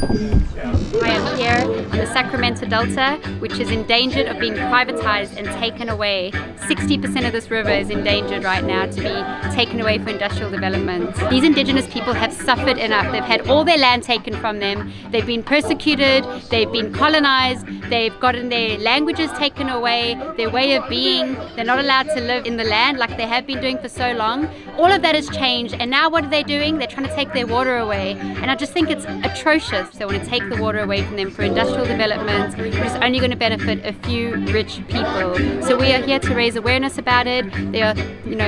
I am here on the Sacramento Delta, which is endangered of being privatized and taken away. 60% of this river is endangered right now to be taken away for industrial development. These indigenous people have suffered enough. They've had all their land taken from them. They've been persecuted. They've been colonized. They've gotten their languages taken away, their way of being. They're not allowed to live in the land like they have been doing for so long. All of that has changed, and now what are they doing? They're trying to take their water away. And I just think it's atrocious. They want to take the water away from them for industrial development, which is only going to benefit a few rich people. So we are here to raise awareness about it. There are,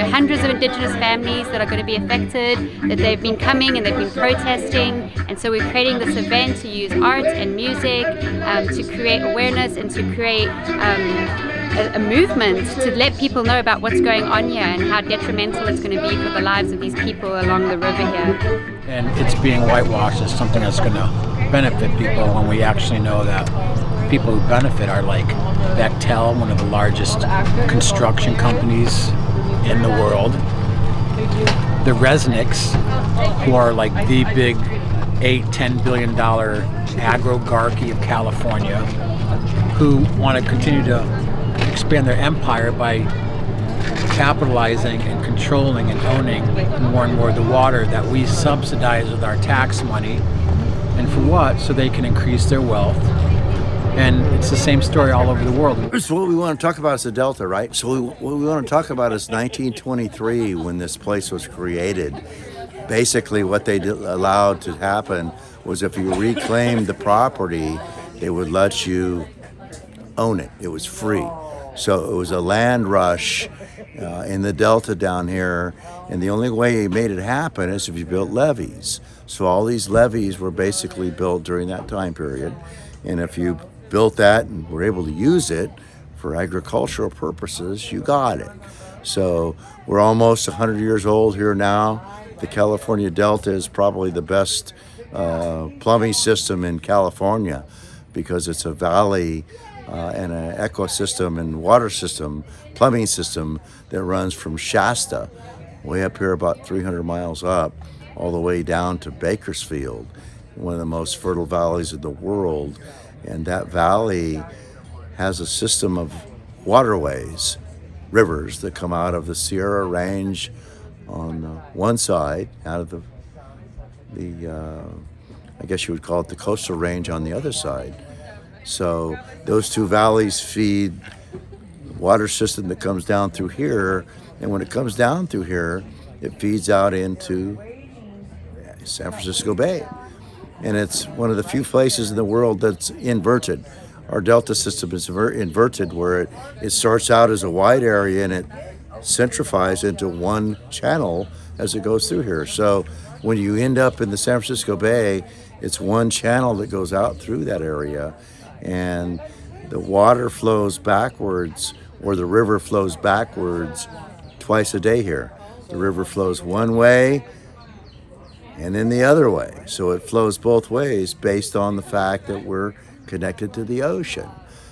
hundreds of indigenous families that are going to be affected, that they've been coming and they've been protesting. And so we're creating this event to use art and music to create awareness and to create a movement to let people know about what's going on here and how detrimental it's going to be for the lives of these people along the river here. And it's being whitewashed as something that's going to benefit people when we actually know that people who benefit are like Bechtel, one of the largest construction companies in the world, the Resnicks, who are like the big $8-10 billion agroligarchy of California, who want to continue to expand their empire by capitalizing and controlling and owning more and more of the water that we subsidize with our tax money. And for what? So they can increase their wealth. And it's the same story all over the world. So what we want to talk about is the Delta, right? So what we want to talk about is 1923, when this place was created. Basically what they allowed to happen was if you reclaimed the property, they would let you own it. It was free. So it was a land rush in the Delta down here, and the only way you made it happen is if you built levees. So all these levees were basically built during that time period, and if you built that and were able to use it for agricultural purposes, you got it. So we're almost 100 years old here now. The California Delta is probably the best plumbing system in California because it's a valley and an ecosystem and water system, plumbing system that runs from Shasta, way up here about 300 miles up, all the way down to Bakersfield, one of the most fertile valleys in the world. And that valley has a system of waterways, rivers that come out of the Sierra Range on one side, out of the I guess you would call it the coastal range on the other side. So those two valleys feed the water system that comes down through here, and when it comes down through here, it feeds out into San Francisco Bay. And it's one of the few places in the world that's inverted. Our delta system is inverted, where it starts out as a wide area and it centrifies into one channel as it goes through here. So when you end up in the San Francisco Bay, it's one channel that goes out through that area, and the water flows backwards, or the river flows backwards twice a day here. The river flows one way and then the other way. So it flows both ways based on the fact that we're connected to the ocean.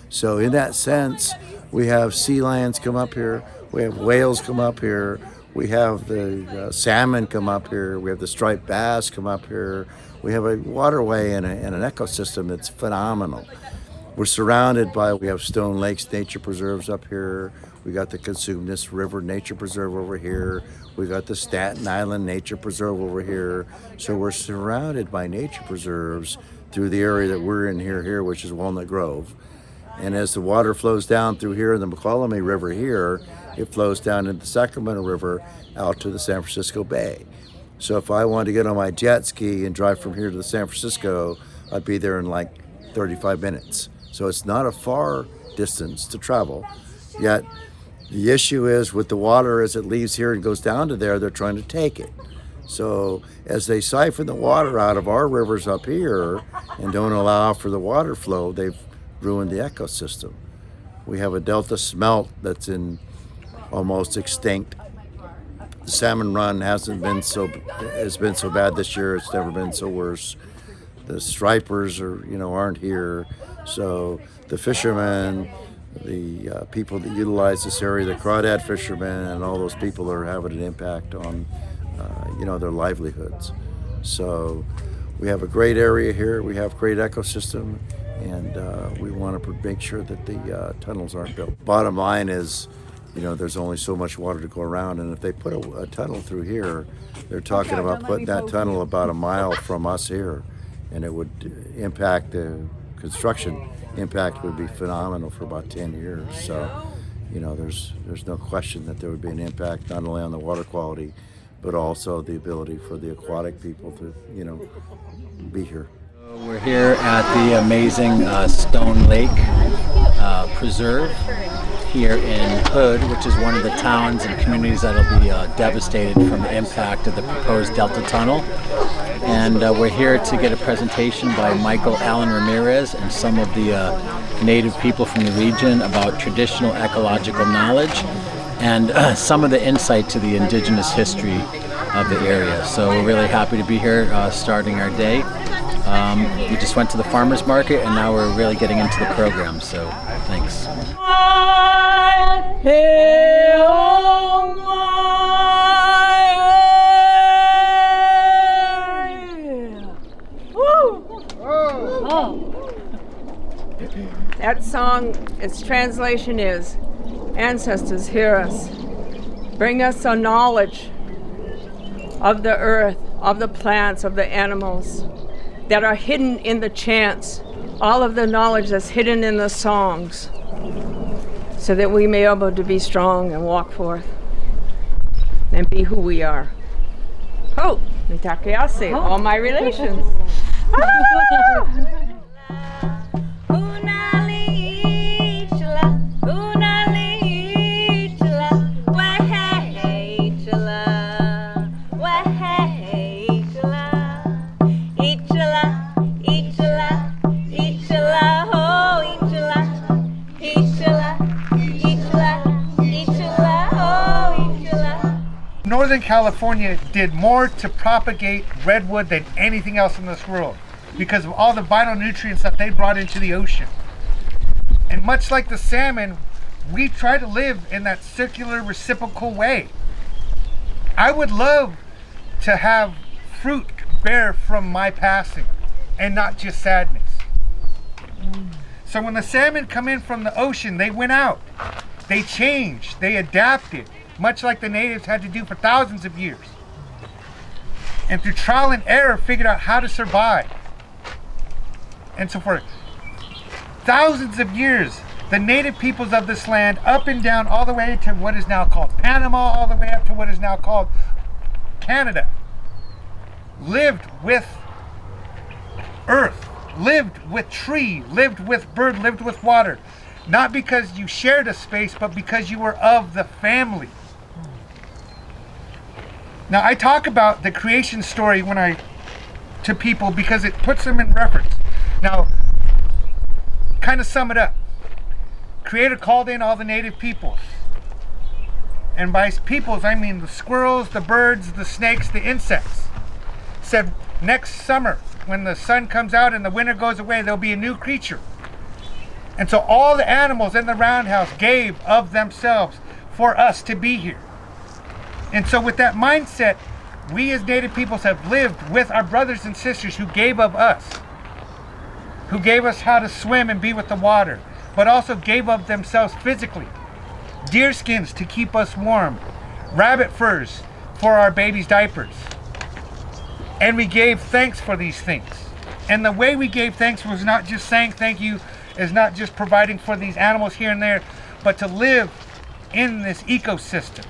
So in that sense, we have sea lions come up here, we have whales come up here, we have the salmon come up here, we have the striped bass come up here. We have a waterway and an ecosystem that's phenomenal. We're surrounded by, we have Stone Lakes Nature Preserves up here. We got the Cosumnes River Nature Preserve over here. We got the Staten Island Nature Preserve over here. So we're surrounded by nature preserves through the area that we're in here, which is Walnut Grove. And as the water flows down through here in the McCollum River here, it flows down into the Sacramento River out to the San Francisco Bay. So if I wanted to get on my jet ski and drive from here to the San Francisco, I'd be there in like 35 minutes. So it's not a far distance to travel. Yet the issue is with the water, as it leaves here and goes down to there, they're trying to take it. So as they siphon the water out of our rivers up here and don't allow for the water flow, they've ruined the ecosystem. We have a Delta smelt that's in almost extinct. The salmon run has been so bad this year. It's never been so worse. The stripers aren't here. So the fishermen, the people that utilize this area, the crawdad fishermen, and all those people are having an impact on their livelihoods. So we have a great area here. We have great ecosystem, and we want to make sure that the tunnels aren't built. Bottom line is, you know, there's only so much water to go around, and if they put a tunnel through here, they're talking about putting that tunnel about a mile from us here, and it would impact the construction. Impact would be phenomenal for about 10 years. So, you know, there's no question that there would be an impact not only on the water quality, but also the ability for the aquatic people to, you know, be here. We're here at the amazing Stone Lake Preserve here in Hood, which is one of the towns and communities that will be devastated from the impact of the proposed Delta Tunnel. And we're here to get a presentation by Michael Allen Ramirez and some of the native people from the region about traditional ecological knowledge and some of the insight to the indigenous history of the area. So we're really happy to be here starting our day. We just went to the farmers market and now we're really getting into the program, so thanks. That song, its translation is, ancestors, hear us. Bring us a knowledge of the earth, of the plants, of the animals that are hidden in the chants, all of the knowledge that's hidden in the songs, so that we may be able to be strong and walk forth and be who we are. Ho! Mitakease, all my relations. Northern California did more to propagate redwood than anything else in this world because of all the vital nutrients that they brought into the ocean. And much like the salmon, we try to live in that circular reciprocal way. I would love to have fruit bear from my passing and not just sadness. So when the salmon come in from the ocean, they went out, they changed, they adapted, much like the natives had to do for thousands of years. And through trial and error, figured out how to survive. And so for thousands of years, the native peoples of this land, up and down, all the way to what is now called Panama, all the way up to what is now called Canada, lived with earth, lived with tree, lived with bird, lived with water. Not because you shared a space, but because you were of the family. Now, I talk about the creation story to people because it puts them in reference. Now, kind of sum it up. Creator called in all the native peoples. And by peoples, I mean the squirrels, the birds, the snakes, the insects. Said, next summer, when the sun comes out and the winter goes away, there'll be a new creature. And so all the animals in the roundhouse gave of themselves for us to be here. And so with that mindset, we as native peoples have lived with our brothers and sisters who gave of us, who gave us how to swim and be with the water, but also gave of themselves physically. Deer skins to keep us warm, rabbit furs for our babies' diapers. And we gave thanks for these things. And the way we gave thanks was not just saying thank you, is not just providing for these animals here and there, but to live in this ecosystem.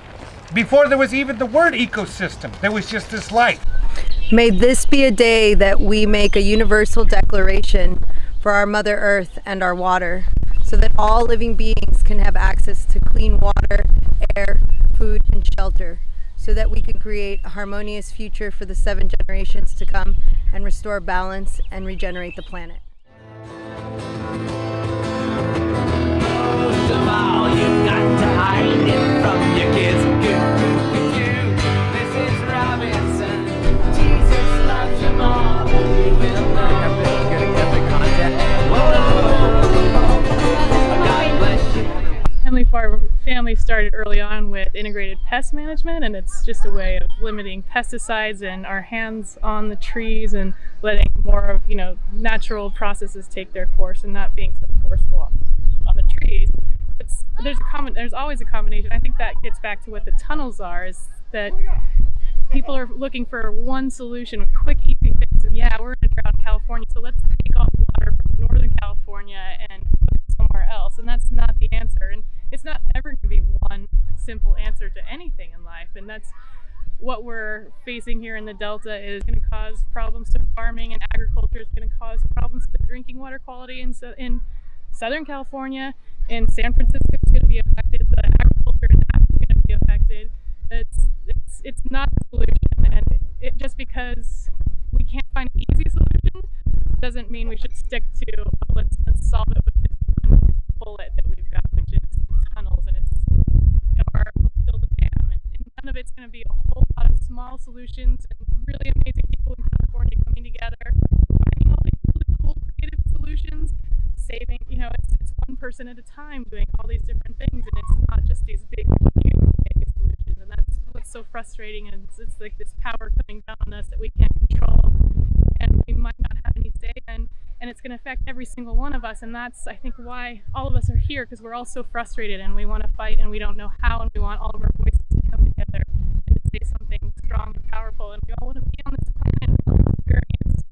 Before there was even the word ecosystem, there was just this life. May this be a day that we make a universal declaration for our Mother Earth and our water, so that all living beings can have access to clean water, air, food, and shelter, so that we can create a harmonious future for the 7 generations to come and restore balance and regenerate the planet. Most of all, you got to hide it from your kids. This is Robinson. Jesus loves them all. You will know. God bless you. Henley Farm family started early on with integrated pest management, and it's just a way of limiting pesticides and our hands on the trees and letting more of, natural processes take their course and not being so forceful on the trees. There's always a combination. I think that gets back to what the tunnels are, is that people are looking for one solution, a quick, easy fix. And yeah, we're in a drought in California, so let's take all the water from Northern California and put it somewhere else. And that's not the answer. And it's not ever going to be one simple answer to anything in life. And that's what we're facing here in the Delta, is going to cause problems to farming and agriculture. It's going to cause problems to drinking water quality in Southern California. In San Francisco, it's going to be affected. The agriculture in that is going to be affected. It's not the solution, and just because we can't find an easy solution doesn't mean we should stick to let's solve it with this one bullet that we've got, which is tunnels, or let's build a dam. And none of it's going to be a whole lot of small solutions and really amazing people in California coming together, finding all these really cool, creative solutions, saving. It's one person at a time doing all these different things, and it's not just these big, huge solutions. And that's what's so frustrating. And it's like this power coming down on us that we can't control, and we might not have any say in, and it's going to affect every single one of us. And that's, I think, why all of us are here, because we're all so frustrated and we want to fight and we don't know how, and we want all of our voices to come together and to say something strong and powerful. And we all want to be on this planet. We want to experience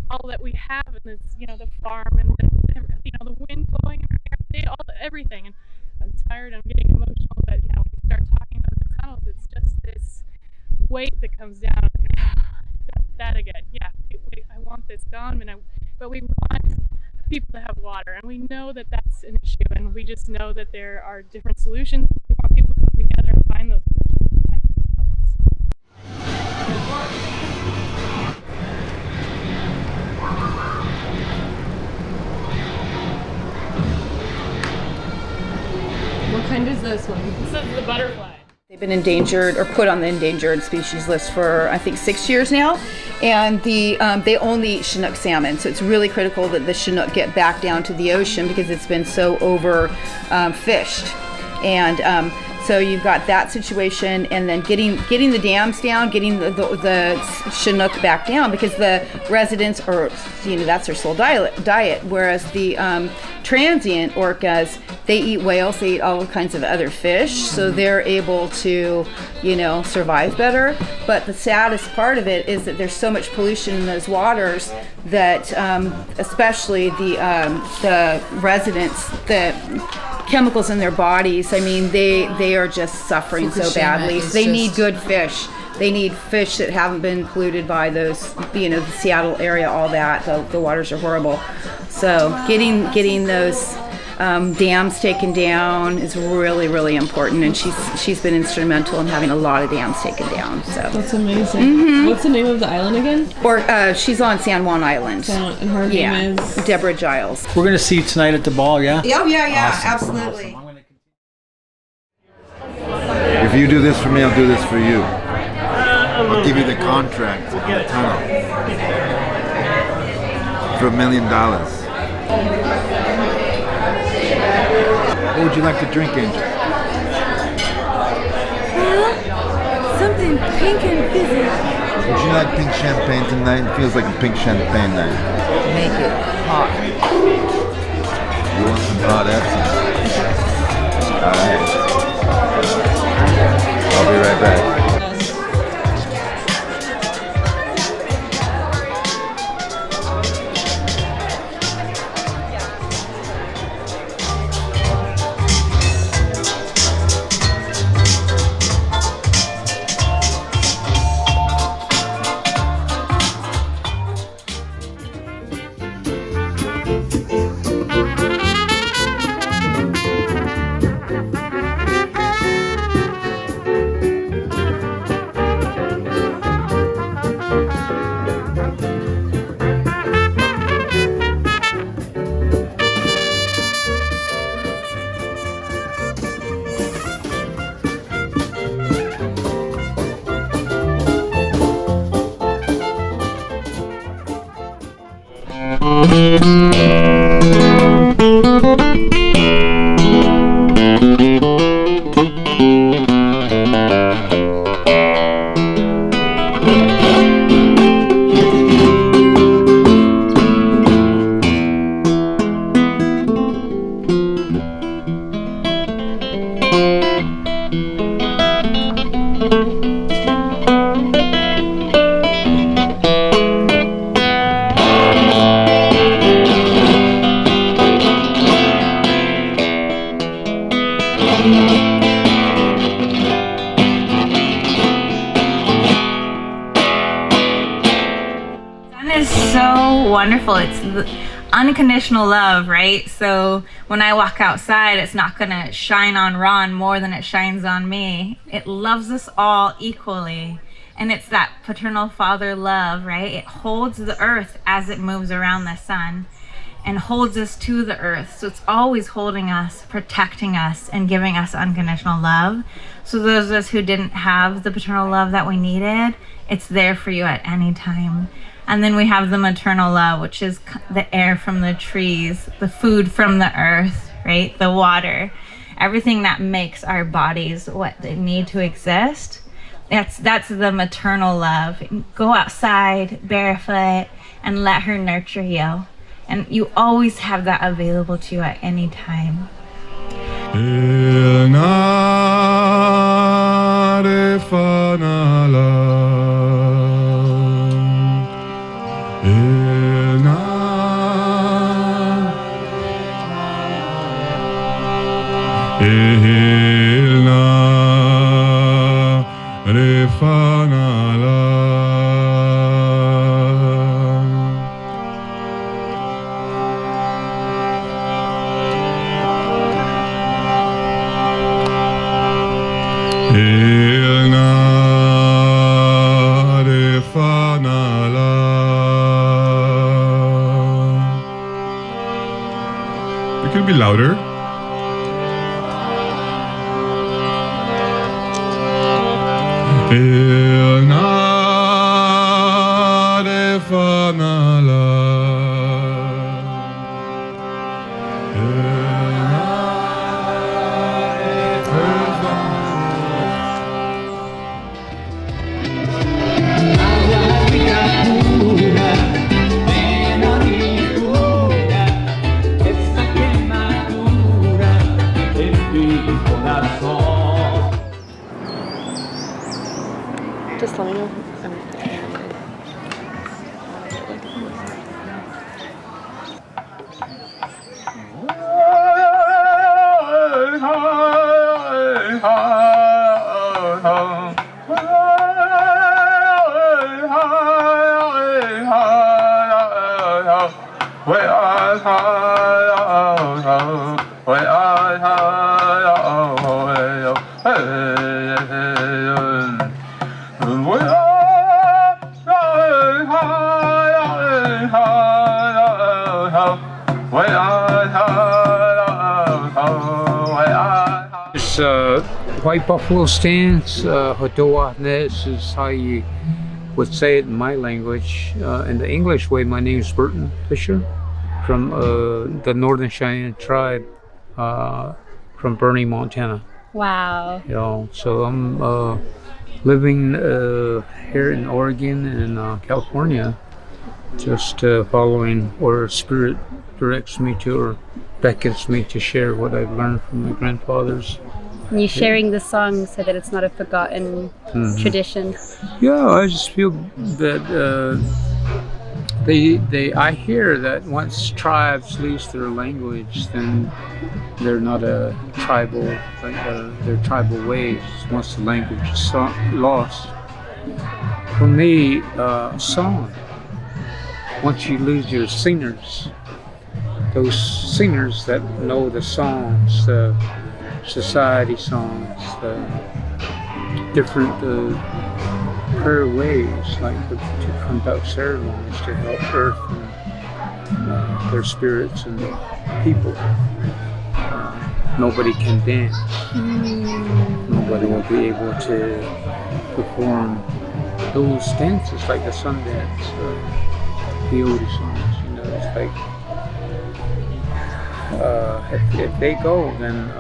all that we have, and this, the farm and the wind blowing in our hair, everything. And I'm tired. I'm getting emotional. But when we start talking about the tunnels, it's just this weight that comes down. That again. Yeah, I want this gone, but we want people to have water, and we know that that's an issue, and we just know that there are different solutions. We want people to come together and find those solutions. What kind is this one? This is the butterfly. They've been endangered or put on the endangered species list for I think 6 years now, and they only eat Chinook salmon. So it's really critical that the Chinook get back down to the ocean because it's been so fished. And so you've got that situation, and then getting the dams down, getting the Chinook back down, because the residents are, that's their sole diet. Whereas the transient orcas, they eat whales, they eat all kinds of other fish, so they're able to, survive better. But the saddest part of it is that there's so much pollution in those waters that, especially the residents, the chemicals in their bodies, they are just suffering so badly. So they need good fish. They need fish that haven't been polluted by those, the Seattle area, all that. The waters are horrible. So getting those dams taken down is really, really important, and she's been instrumental in having a lot of dams taken down. So that's amazing. Mm-hmm. What's the name of the island again? Or she's on San Juan Island. And her name is Deborah Giles. We're gonna see you tonight at the ball, yeah? Oh yeah, Awesome. absolutely. Awesome. If you do this for me, I'll do this for you. I'll give you the contract on the tunnel for $1 million. What would you like to drink, Angel? Something pink and fizzy. Would you like pink champagne tonight? It feels like a pink champagne night. Make it hot. You want some hot Epsom? Alright. I'll be right back. wonderful. It's unconditional love, right? So when I walk outside, it's not gonna shine on Ron more than it shines on me. It loves us all equally. And it's that paternal father love, right? It holds the earth as it moves around the sun and holds us to the earth. So it's always holding us, protecting us, and giving us unconditional love. So those of us who didn't have the paternal love that we needed, it's there for you at any time. And then we have the maternal love, which is the air from the trees, the food from the earth, right? The water, everything that makes our bodies what they need to exist. That's the maternal love. Go outside barefoot and let her nurture you. And you always have that available to you at any time. It could be louder. Just let me know. White buffalo stands, Hodoa, this is how you would say it in my language. In the English way, my name is Burton Fisher from the Northern Cheyenne tribe from Bernie, Montana. Wow. You know, so I'm living here in Oregon and California, just following where Spirit directs me to or beckons me to share what I've learned from my grandfathers. And you're sharing the song so that it's not a forgotten tradition. Yeah, I just feel that I hear that once tribes lose their language, then they're not a tribal, their tribal ways. Once the language is lost, for me, song. Once you lose your singers, those singers that know the songs, the society songs, different prayer ways, like to conduct ceremonies to help Earth and their spirits and the people. Nobody can dance. Nobody will be able to perform those dances like the sun dance, the Oldie songs. You know, it's like if they go, then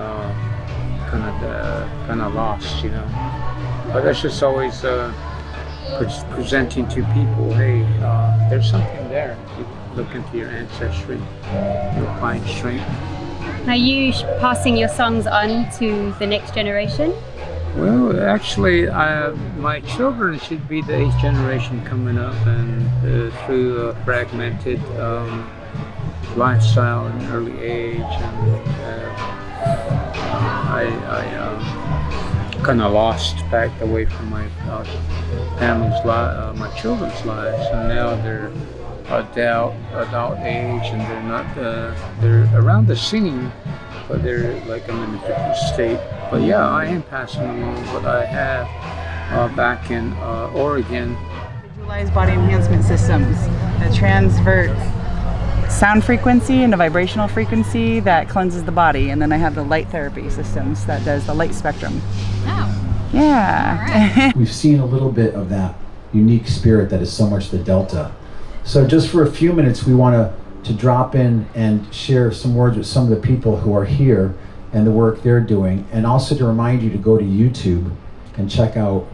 kind of lost, you know. But that's just always presenting to people, hey, there's something there. You look into your ancestry, you'll find strength. Are you passing your songs on to the next generation? Well, actually, my children should be the 8th generation coming up, and through a fragmented lifestyle in early age, and I kind of lost, backed away from my family's life, my children's lives, and now they're adult age, and they're not they're around the scene, but they're like I'm in a different state. But yeah, I am passing along what I have back in Oregon. Visualized body enhancement systems that transvert sound frequency into vibrational frequency that cleanses the body, and then I have the light therapy systems that does the light spectrum. Oh. Yeah. All right. We've seen a little bit of that unique spirit that is so much the Delta. So just for a few minutes, we want to drop in and share some words with some of the people who are here and the work they're doing, and also to remind you to go to YouTube and check out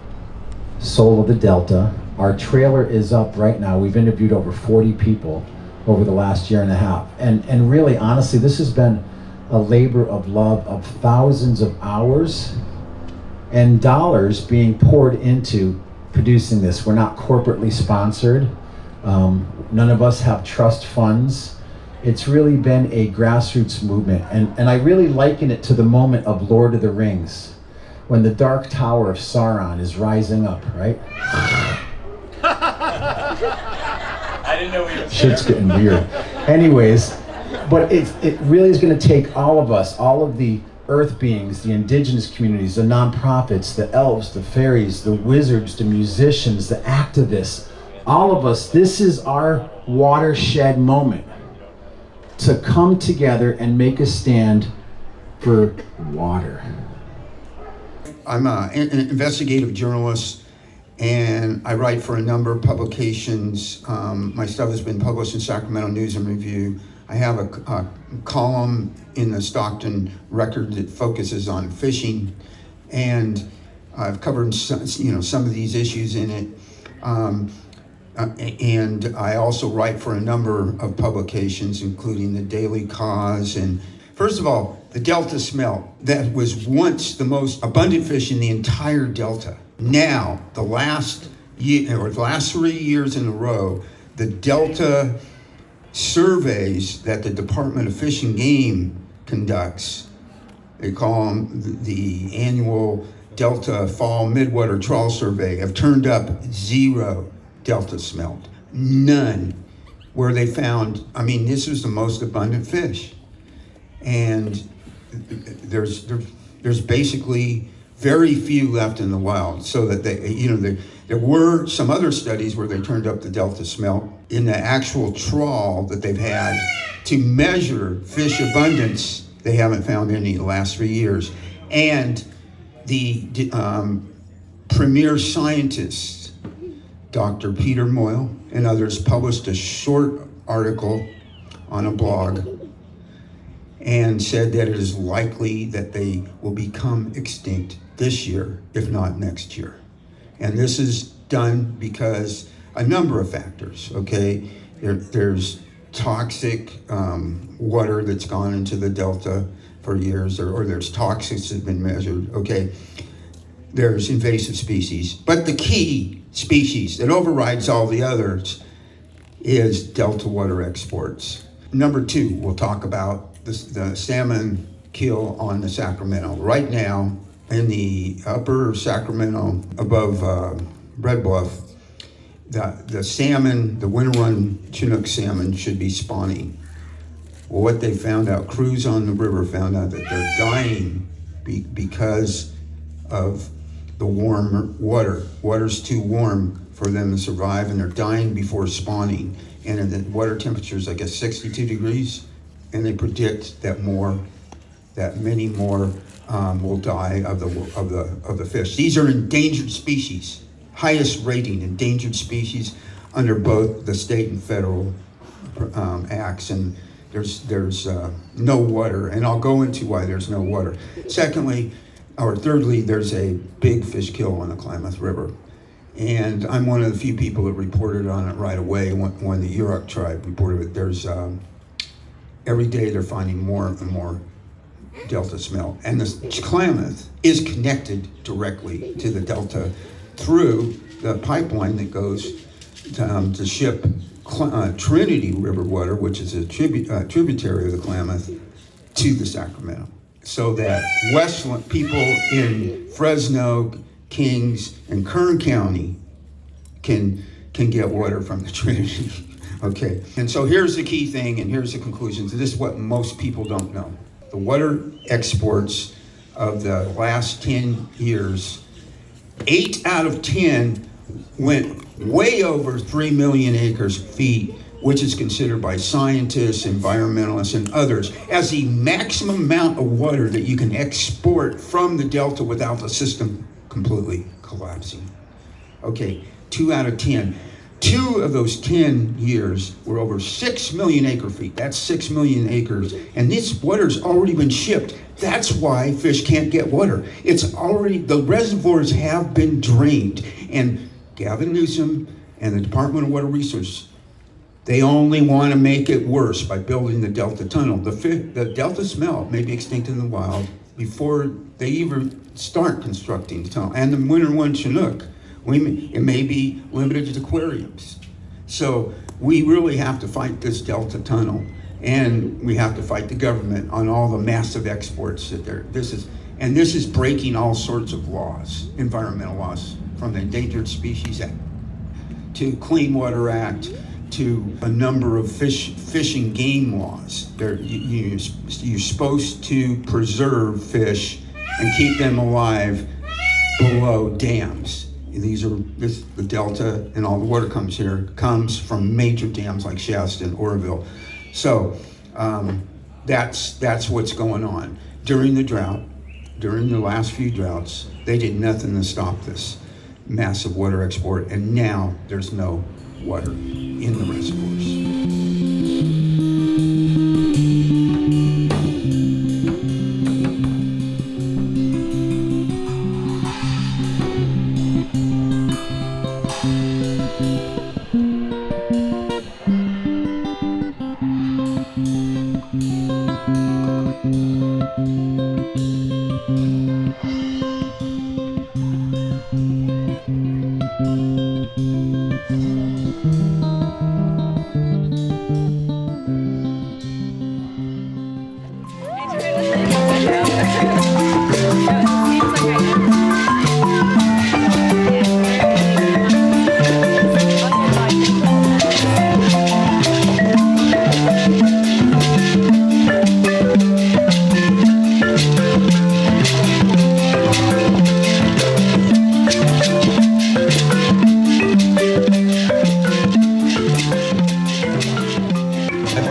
Soul of the Delta. Our trailer is up right now. We've interviewed over 40 people over the last year and a half. And really, honestly, this has been a labor of love of thousands of hours and dollars being poured into producing this. We're not corporately sponsored. None of us have trust funds. It's really been a grassroots movement. And I really liken it to the moment of Lord of the Rings, when the Dark Tower of Sauron is rising up, right? I didn't know we were Shit's getting weird. Anyways, but it really is going to take all of us, all of the earth beings, the indigenous communities, the nonprofits, the elves, the fairies, the wizards, the musicians, the activists, all of us. This is our watershed moment to come together and make a stand for water. I'm an investigative journalist, and I write for a number of publications. My stuff has been published in Sacramento News and Review. I have a column in the Stockton Record that focuses on fishing, and I've covered some of these issues in it. And I also write for a number of publications, including the Daily Cause. And first of all, the Delta Smelt, that was once the most abundant fish in the entire Delta. Now, the last 3 years in a row, the Delta surveys that the Department of Fish and Game conducts, they call them the annual Delta Fall Midwater Trawl Survey, have turned up 0 Delta Smelt. None. Where they found, this was the most abundant fish. And there's basically very few left in the wild, so that there were some other studies where they turned up the Delta Smelt in the actual trawl that they've had to measure fish abundance. They haven't found any in the last 3 years. And the premier scientists, Dr. Peter Moyle and others, published a short article on a blog and said that it is likely that they will become extinct this year, if not next year. And this is done because a number of factors, okay? There's toxic water that's gone into the Delta for years, or there's toxics that have been measured, okay? There's invasive species, but the key species that overrides all the others is Delta water exports. Number 2, we'll talk about the salmon kill on the Sacramento. Right now, in the upper Sacramento, above Red Bluff, the salmon, the winter run Chinook salmon, should be spawning. Well, what they found out, crews on the river found out that they're dying because of the warm water. Water's too warm for them to survive, and they're dying before spawning. And the water temperature is, 62 degrees. And they predict that many more will die of the fish. These are endangered species, highest rating endangered species under both the state and federal acts. And there's no water, and I'll go into why there's no water. Thirdly, there's a big fish kill on the Klamath River. And I'm one of the few people that reported on it right away when the Yurok tribe reported it. There's every day they're finding more and more Delta Smelt. And the Klamath is connected directly to the Delta through the pipeline that goes to ship Trinity River water, which is a tributary of the Klamath, to the Sacramento. So that Westland people in Fresno, Kings, and Kern County can get water from the Trinity Okay, and so here's the key thing, and here's the conclusion. This is what most people don't know. The water exports of the last 10 years, 8 out of 10 went way over 3 million feet, which is considered by scientists, environmentalists, and others as the maximum amount of water that you can export from the delta without the system completely collapsing. Okay, 2 out of 10. 2 of those 10 years were over 6 million acre-feet. That's 6 million acres. And this water's already been shipped. That's why fish can't get water. It's already, the reservoirs have been drained. And Gavin Newsom and the Department of Water Resources, they only want to make it worse by building the Delta Tunnel. The Delta Smelt may be extinct in the wild before they even start constructing the tunnel. And the Winter One Chinook, it may be limited to aquariums. So we really have to fight this Delta Tunnel, and we have to fight the government on all the massive exports that this is breaking all sorts of laws, environmental laws, from the Endangered Species Act to Clean Water Act to a number of fish and game laws. You're supposed to preserve fish and keep them alive below dams. The delta and all the water comes from major dams like Shasta and Oroville. So that's what's going on. During the drought, during the last few droughts, they did nothing to stop this massive water export, and now there's no water in the reservoirs.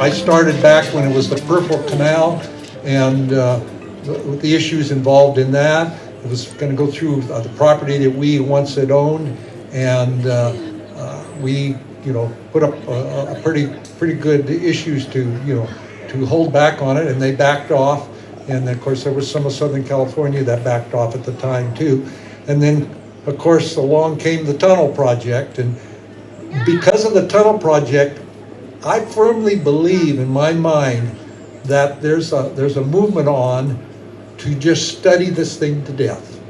I started back when it was the Purple Canal, and with the issues involved in that. It was going to go through the property that we once had owned, and we, put up a pretty good issues to hold back on it, and they backed off. And of course, there was some of Southern California that backed off at the time too. And then, of course, along came the tunnel project, and because of the tunnel project, I firmly believe in my mind that there's a movement on to just study this thing to death.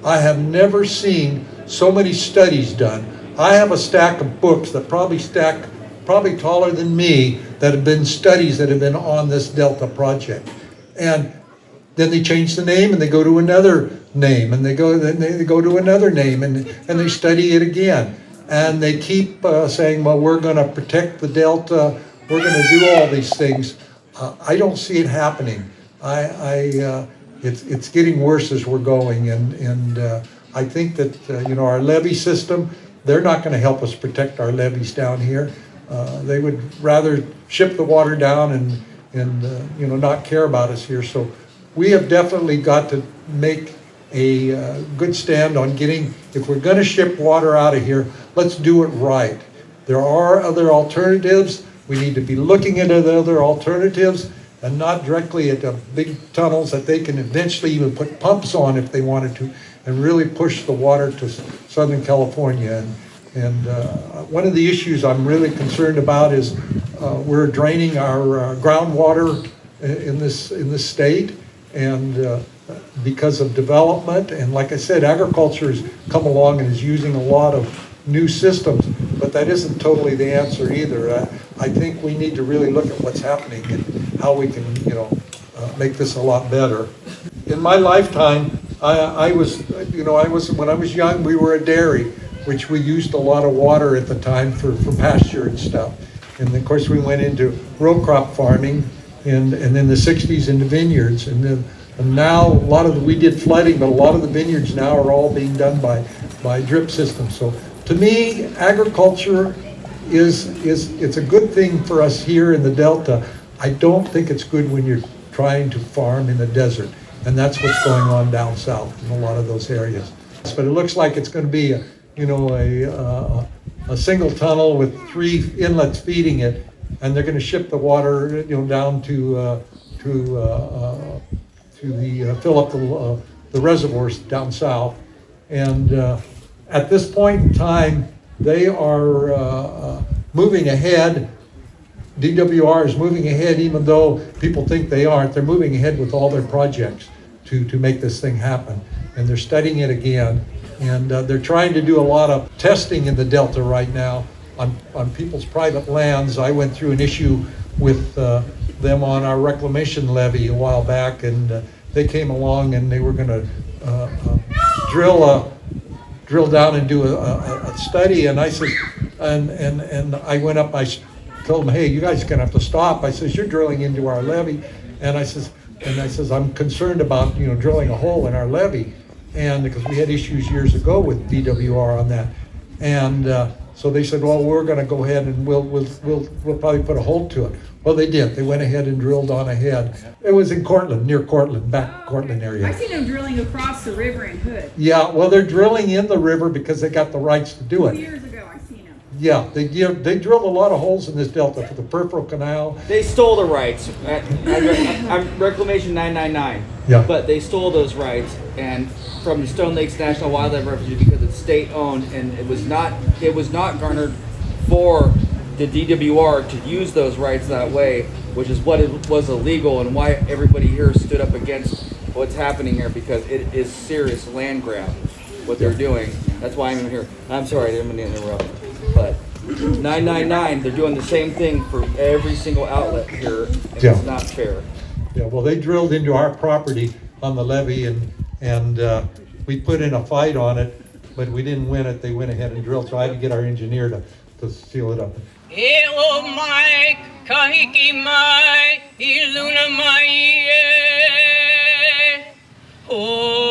I have never seen so many studies done. I have a stack of books that probably taller than me that have been studies that have been on this Delta project. And then they change the name and they go to another name, and they go to another name, and they study it again. And they keep saying, well, we're going to protect the Delta, we're going to do all these things. I don't see it happening. It's getting worse as we're going, and I think that our levee system, they're not going to help us protect our levees down here. They would rather ship the water down and not care about us here. So we have definitely got to make a good stand on getting, if we're going to ship water out of here, let's do it right. There are other alternatives. We need to be looking at other alternatives and not directly at the big tunnels that they can eventually even put pumps on if they wanted to, and really push the water to Southern California. And one of the issues I'm really concerned about is we're draining our groundwater in this state, and because of development, and like I said, agriculture has come along and is using a lot of new systems, but that isn't totally the answer either. I think we need to really look at what's happening and how we can, make this a lot better. In my lifetime, when I was young, we were a dairy, which we used a lot of water at the time for pasture and stuff. And of course, we went into row crop farming, and then the 60s into vineyards. And now we did flooding, but a lot of the vineyards now are all being done by drip systems. So to me, agriculture it's a good thing for us here in the Delta. I don't think it's good when you're trying to farm in the desert. And that's what's going on down south in a lot of those areas. But it looks like it's going to be a single tunnel with 3 inlets feeding it, and they're going to ship the water, down to fill up the reservoirs down south. And at this point in time, they are moving ahead. DWR is moving ahead, even though people think they aren't. They're moving ahead with all their projects to make this thing happen. And they're studying it again. And they're trying to do a lot of testing in the Delta right now on people's private lands. I went through an issue with them on our reclamation levy a while back, and they came along and they were going to drill down and do a study. And I said, and I went up, I told them, hey, you guys are going to have to stop. I says, you're drilling into our levee. And I says, I'm concerned about, drilling a hole in our levee. And because we had issues years ago with DWR on that. And so they said, well, we're going to go ahead and we'll probably put a hold to it. Well, they did. They went ahead and drilled on ahead. It was in Cortland, near Cortland, back Cortland area. I seen them drilling across the river in Hood. Yeah, well, they're drilling in the river because they got the rights to do it. 2 years ago, I seen them. Yeah, they drilled a lot of holes in this delta for the peripheral canal. They stole the rights. I'm Reclamation 999. Yeah. But they stole those rights and from the Stone Lakes National Wildlife Refuge because it's state owned, and it was not garnered for the DWR to use those rights that way, which is what it was illegal and why everybody here stood up against what's happening here, because it is serious land grab what they're doing. That's why I'm here. I'm sorry, I didn't mean to interrupt. But 999, they're doing the same thing for every single outlet here, and Yeah. it's not fair. Yeah, well, they drilled into our property on the levee, and we put in a fight on it, but we didn't win it. They went ahead and drilled, so I had to get our engineer to seal it up. Eo mai kahiki mai iluna mai e. Oh